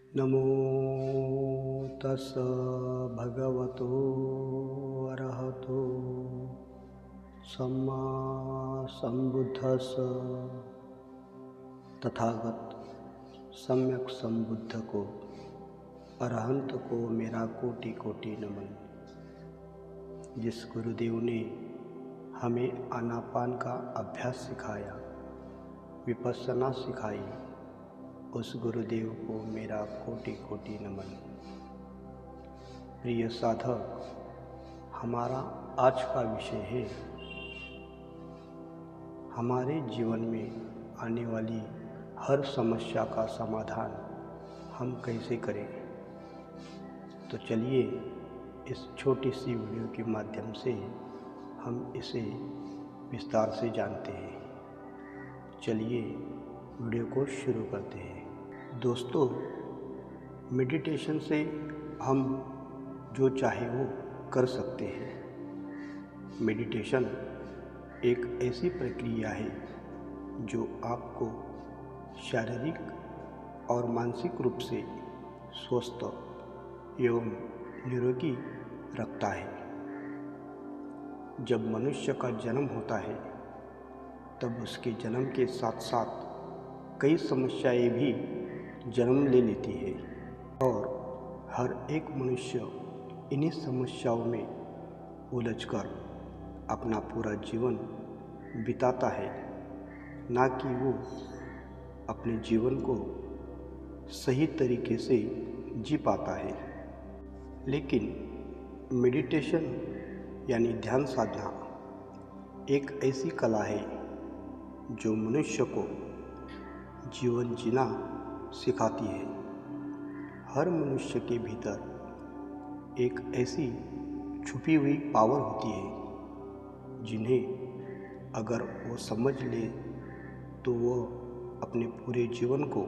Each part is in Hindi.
नमो तस् भगवतो अरहतो सम्मा संबुद्धस्स। तथागत सम्यक संबुद्ध को, अरहंत को मेरा कोटि कोटि नमन। जिस गुरुदेव ने हमें आनापान का अभ्यास सिखाया, विपस्सना सिखाई, उस गुरुदेव को मेरा कोटि कोटि नमन। प्रिय साधक, हमारा आज का विषय है हमारे जीवन में आने वाली हर समस्या का समाधान हम कैसे करें। तो चलिए इस छोटी सी वीडियो के माध्यम से हम इसे विस्तार से जानते हैं। चलिए वीडियो को शुरू करते हैं। दोस्तों, मेडिटेशन से हम जो चाहे वो कर सकते हैं। मेडिटेशन एक ऐसी प्रक्रिया है जो आपको शारीरिक और मानसिक रूप से स्वस्थ एवं निरोगी रखता है। जब मनुष्य का जन्म होता है तब उसके जन्म के साथ साथ कई समस्याएं भी जन्म ले लेती है और हर एक मनुष्य इन्हीं समस्याओं में उलझकर अपना पूरा जीवन बिताता है, ना कि वो अपने जीवन को सही तरीके से जी पाता है। लेकिन मेडिटेशन यानी ध्यान साधना एक ऐसी कला है जो मनुष्य को जीवन जीना सिखाती है। हर मनुष्य के भीतर एक ऐसी छुपी हुई पावर होती है जिन्हें अगर वो समझ ले तो वो अपने पूरे जीवन को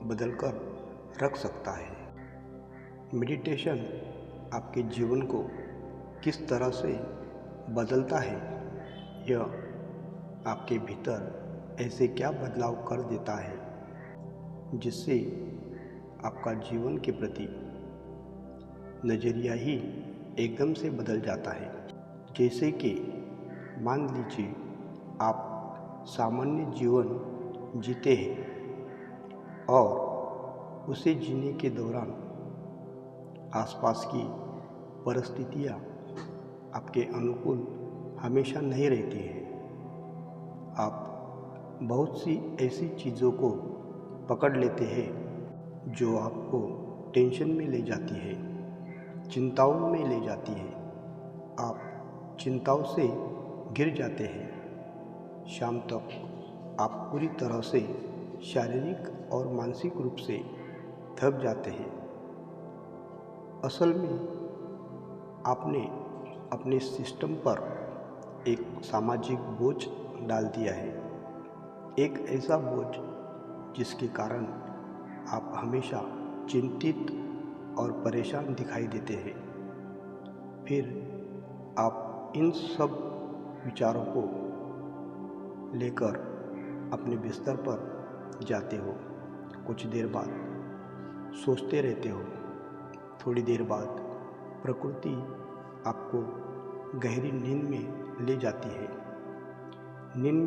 बदलकर रख सकता है। मेडिटेशन आपके जीवन को किस तरह से बदलता है, यह आपके भीतर ऐसे क्या बदलाव कर देता है जिससे आपका जीवन के प्रति नज़रिया ही एकदम से बदल जाता है। जैसे कि मान लीजिए आप सामान्य जीवन जीते हैं और उसे जीने के दौरान आसपास की परिस्थितियाँ आपके अनुकूल हमेशा नहीं रहती हैं। आप बहुत सी ऐसी चीज़ों को पकड़ लेते हैं जो आपको टेंशन में ले जाती है, चिंताओं में ले जाती है। आप चिंताओं से घिर जाते हैं। शाम तक आप पूरी तरह से शारीरिक और मानसिक रूप से थक जाते हैं। असल में आपने अपने सिस्टम पर एक सामाजिक बोझ डाल दिया है, एक ऐसा बोझ जिसके कारण आप हमेशा चिंतित और परेशान दिखाई देते हैं। फिर आप इन सब विचारों को लेकर अपने बिस्तर पर जाते हो। कुछ देर बाद सोचते रहते हो। थोड़ी देर बाद प्रकृति आपको गहरी नींद में ले जाती है। नींद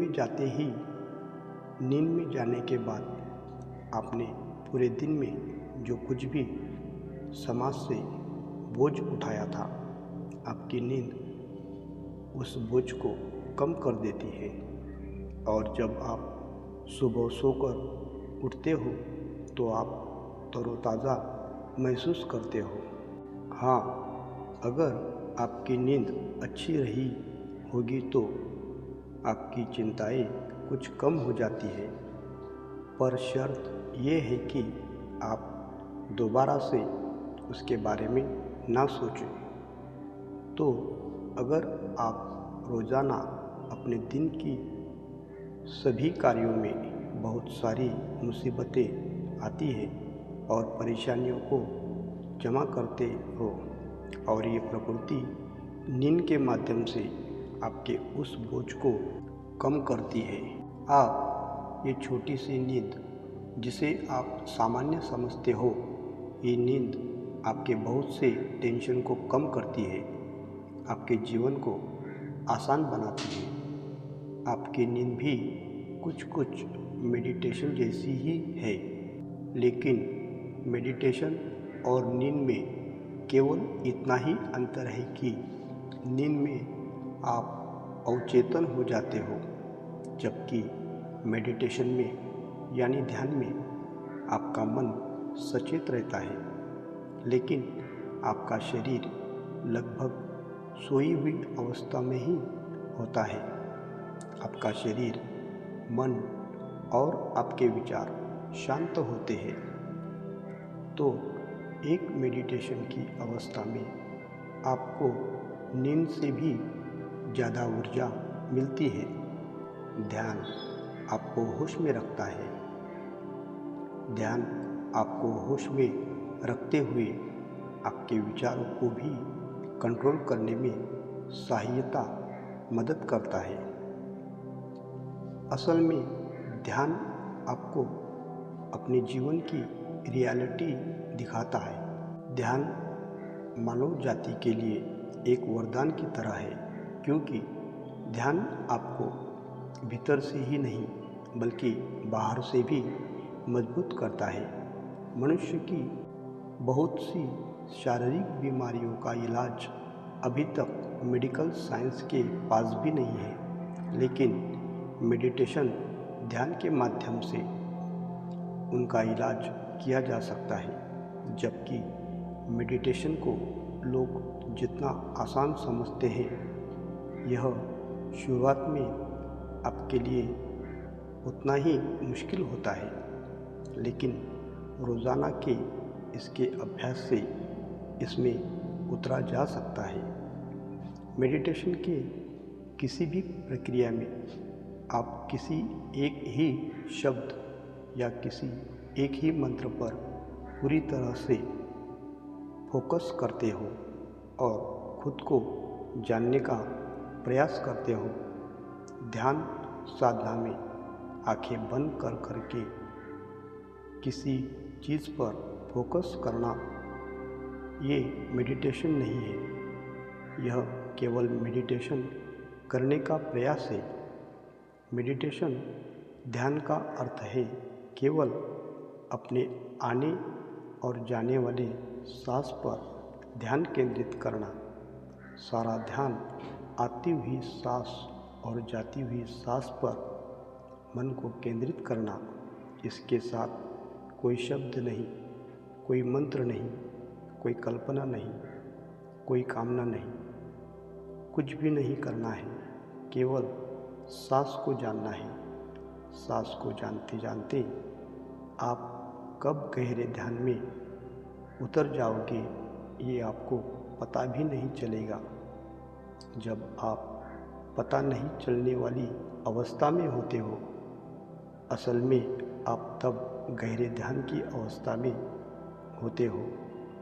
में जाने के बाद आपने पूरे दिन में जो कुछ भी समाज से बोझ उठाया था, आपकी नींद उस बोझ को कम कर देती है। और जब आप सुबह सोकर उठते हो तो आप तरोताज़ा महसूस करते हो। हाँ, अगर आपकी नींद अच्छी रही होगी तो आपकी चिंताएं कुछ कम हो जाती है, पर शर्त ये है कि आप दोबारा से उसके बारे में ना सोचें। तो अगर आप रोज़ाना अपने दिन की सभी कार्यों में बहुत सारी मुसीबतें आती हैं और परेशानियों को जमा करते हो और ये प्रकृति नींद के माध्यम से आपके उस बोझ को कम करती है, आप ये छोटी सी नींद जिसे आप सामान्य समझते हो, ये नींद आपके बहुत से टेंशन को कम करती है, आपके जीवन को आसान बनाती है। आपकी नींद भी कुछ कुछ मेडिटेशन जैसी ही है, लेकिन मेडिटेशन और नींद में केवल इतना ही अंतर है कि नींद में आप अवचेतन हो जाते हो, जबकि मेडिटेशन में यानी ध्यान में आपका मन सचेत रहता है, लेकिन आपका शरीर लगभग सोई हुई अवस्था में ही होता है। आपका शरीर, मन और आपके विचार शांत होते हैं। तो एक मेडिटेशन की अवस्था में आपको नींद से भी ज़्यादा ऊर्जा मिलती है। ध्यान आपको होश में रखता है। ध्यान आपको होश में रखते हुए आपके विचारों को भी कंट्रोल करने में सहायता मदद करता है। असल में ध्यान आपको अपने जीवन की रियलिटी दिखाता है। ध्यान मानव जाति के लिए एक वरदान की तरह है, क्योंकि ध्यान आपको भीतर से ही नहीं बल्कि बाहर से भी मजबूत करता है। मनुष्य की बहुत सी शारीरिक बीमारियों का इलाज अभी तक मेडिकल साइंस के पास भी नहीं है, लेकिन मेडिटेशन ध्यान के माध्यम से उनका इलाज किया जा सकता है। जबकि मेडिटेशन को लोग जितना आसान समझते हैं, यह शुरुआत में आपके लिए उतना ही मुश्किल होता है, लेकिन रोज़ाना के इसके अभ्यास से इसमें उतरा जा सकता है। मेडिटेशन के किसी भी प्रक्रिया में आप किसी एक ही शब्द या किसी एक ही मंत्र पर पूरी तरह से फोकस करते हो और खुद को जानने का प्रयास करते हो। ध्यान साधना में आंखें बंद कर करके किसी चीज़ पर फोकस करना ये मेडिटेशन नहीं है, यह केवल मेडिटेशन करने का प्रयास है। मेडिटेशन ध्यान का अर्थ है केवल अपने आने और जाने वाले सांस पर ध्यान केंद्रित करना। सारा ध्यान आती हुई सांस और जाती हुई सांस पर मन को केंद्रित करना। इसके साथ कोई शब्द नहीं, कोई मंत्र नहीं, कोई कल्पना नहीं, कोई कामना नहीं, कुछ भी नहीं करना है, केवल सांस को जानना है। सांस को जानते जानते आप कब गहरे ध्यान में उतर जाओगे ये आपको पता भी नहीं चलेगा। जब आप पता नहीं चलने वाली अवस्था में होते हो, असल में आप तब गहरे ध्यान की अवस्था में होते हो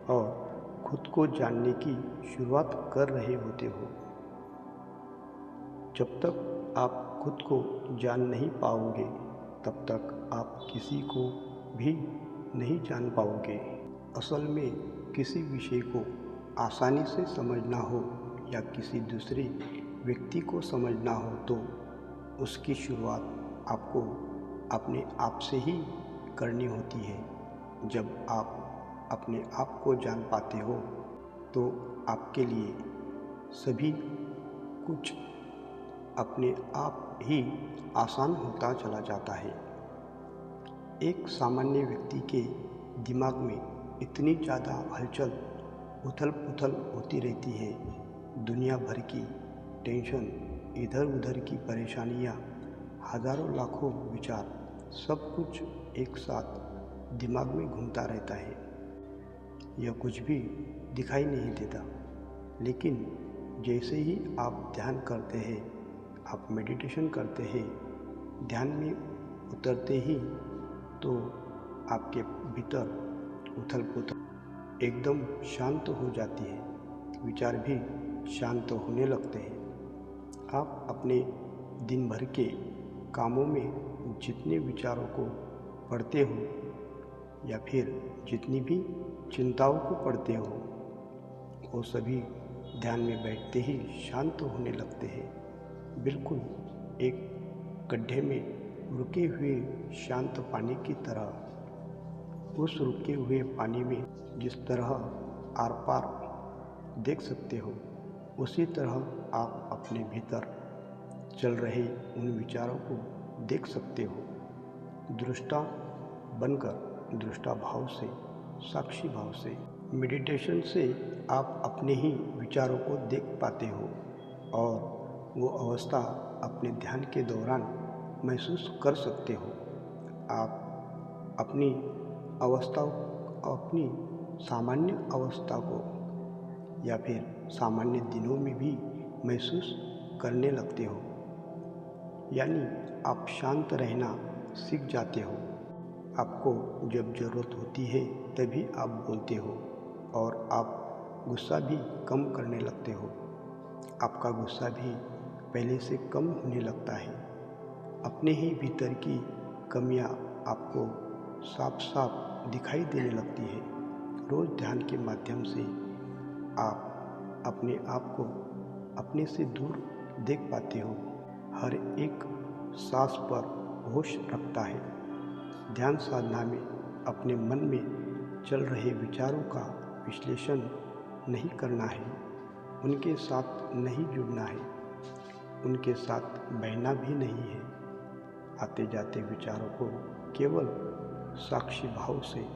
और खुद को जानने की शुरुआत कर रहे होते हो। जब तक आप खुद को जान नहीं पाओगे, तब तक आप किसी को भी नहीं जान पाओगे। असल में किसी विषय को आसानी से समझना हो या किसी दूसरे व्यक्ति को समझना हो, तो उसकी शुरुआत आपको अपने आप से ही करनी होती है। जब आप अपने आप को जान पाते हो, तो आपके लिए सभी कुछ अपने आप ही आसान होता चला जाता है। एक सामान्य व्यक्ति के दिमाग में इतनी ज़्यादा हलचल उथल पुथल होती रहती है, दुनिया भर की टेंशन, इधर उधर की परेशानियाँ, हजारों लाखों विचार, सब कुछ एक साथ दिमाग में घूमता रहता है। यह कुछ भी दिखाई नहीं देता, लेकिन जैसे ही आप ध्यान करते हैं, आप मेडिटेशन करते हैं, ध्यान में उतरते ही तो आपके भीतर उथल पुथल एकदम शांत हो जाती है, विचार भी शांत होने लगते हैं। आप अपने दिन भर के कामों में जितने विचारों को पढ़ते हो या फिर जितनी भी चिंताओं को पढ़ते हो, वो सभी ध्यान में बैठते ही शांत होने लगते हैं। बिल्कुल एक गड्ढे में रुके हुए शांत पानी की तरह। उस रुके हुए पानी में जिस तरह आर पार देख सकते हो, उसी तरह आप अपने भीतर चल रहे उन विचारों को देख सकते हो। दृष्टा बनकर, दृष्टा भाव से, साक्षी भाव से। मेडिटेशन से आप अपने ही विचारों को देख पाते हो और वो अवस्था अपने ध्यान के दौरान महसूस कर सकते हो। आप अपनी अवस्था, अपनी सामान्य अवस्था को या फिर सामान्य दिनों में भी महसूस करने लगते हो। यानी आप शांत रहना सीख जाते हो। आपको जब ज़रूरत होती है तभी आप बोलते हो और आप गुस्सा भी कम करने लगते हो। आपका गुस्सा भी पहले से कम होने लगता है। अपने ही भीतर की कमियां आपको साफ साफ दिखाई देने लगती है। रोज़ ध्यान के माध्यम से आप अपने आप को अपने से दूर देख पाते हो। हर एक सांस पर होश रखता है। ध्यान साधना में अपने मन में चल रहे विचारों का विश्लेषण नहीं करना है, उनके साथ नहीं जुड़ना है, उनके साथ बहना भी नहीं है। आते जाते विचारों को केवल साक्षी भाव से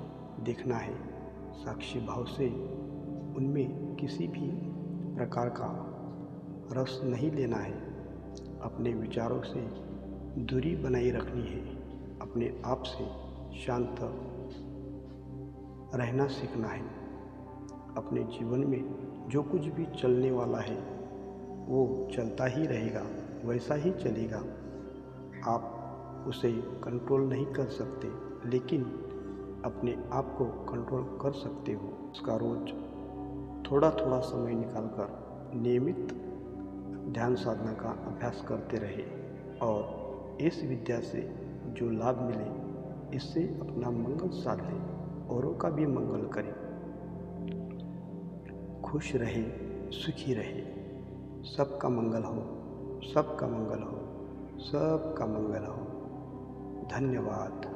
देखना है। साक्षी भाव से उनमें किसी भी प्रकार का रस नहीं लेना है। अपने विचारों से दूरी बनाए रखनी है। अपने आप से शांत रहना सीखना है। अपने जीवन में जो कुछ भी चलने वाला है वो चलता ही रहेगा, वैसा ही चलेगा। आप उसे कंट्रोल नहीं कर सकते, लेकिन अपने आप को कंट्रोल कर सकते हो। उसका रोज थोड़ा थोड़ा समय निकालकर नियमित ध्यान साधना का अभ्यास करते रहे और इस विद्या से जो लाभ मिले, इससे अपना मंगल साध लें, औरों का भी मंगल करें। खुश रहे, सुखी रहे। सबका मंगल हो, सबका मंगल हो, सबका मंगल हो। धन्यवाद।